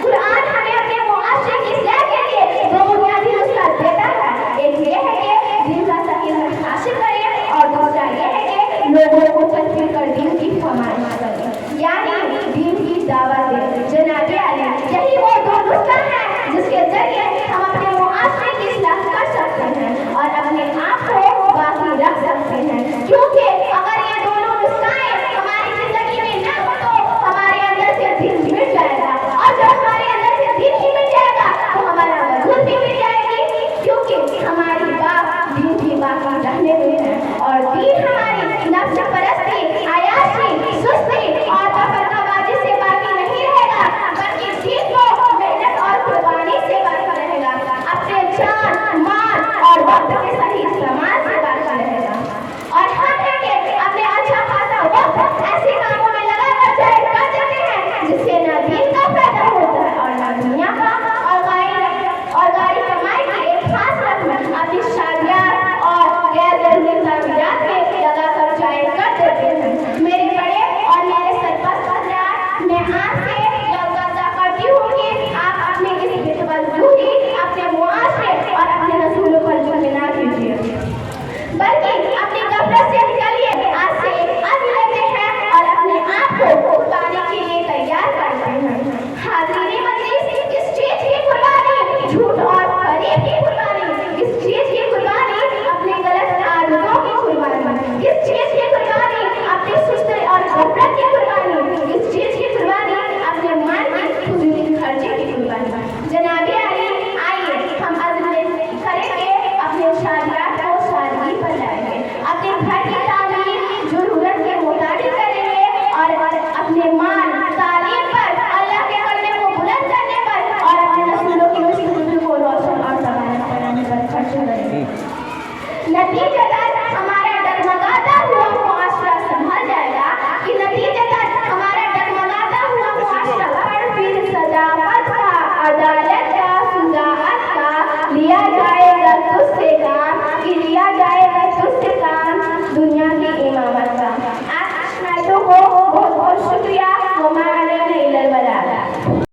قرآن ہمیں اپنے معاشرے کی اصلاح کے لیے دو بنیادی نسخہ دیتا ہے. ایک یہ ہے کہ دین کا صحیح فہم حاصل کریں اور دوسرا یہ ہے کہ لوگوں کو تلقین کر دین کی فہمائش کریں، یعنی دین کی دعوت دیں. جناب عالی، یہی وہ دو نسخہ ہیں جس کے ذریعے ہم اپنے معاشرے کی اصلاح کر سکتے ہیں اور اپنے آپ کو باقی رکھ سکتے ہیں. کیونکہ اگر یہ دونوں نسخے ہماری زندگی میں نہ ہو تو ہمارے اندر سے دین مٹ جائے گا، اور جب ہمارے اندر سے دین ہی مٹ جائے گا تو ہمارا وجود بھی مٹ جائے گی، کیونکہ ہماری بات دین کی باقی رہنے میں ہے. اور دین ہماری نفس پرستی، عیاشی، سستی اور تفرقہ بازی سے باقی نہیں رہے گا، بلکہ دین کو محنت اور قربانی سے باقی رہے گا، اپنے جان، مال اور وقت کے صحیح استعمال سے باقی رہے گا. اور ہم ہے کہ اپنے اچھا خاصا وقت ایسے کاموں میں لگا کر ضائع کر دیتے ہیں جس سے نہ دین کا فائدہ ہوتا ہے اور نہ دنیا کا. اور غاری کمائی کی ایک خاص رقم اپنی شادیات اور غیر ضروری ضروریات میں لگا کر ضائع کر دیتے ہیں. میرے بڑے اور میرے سرپرست حضرات، میں آپ سے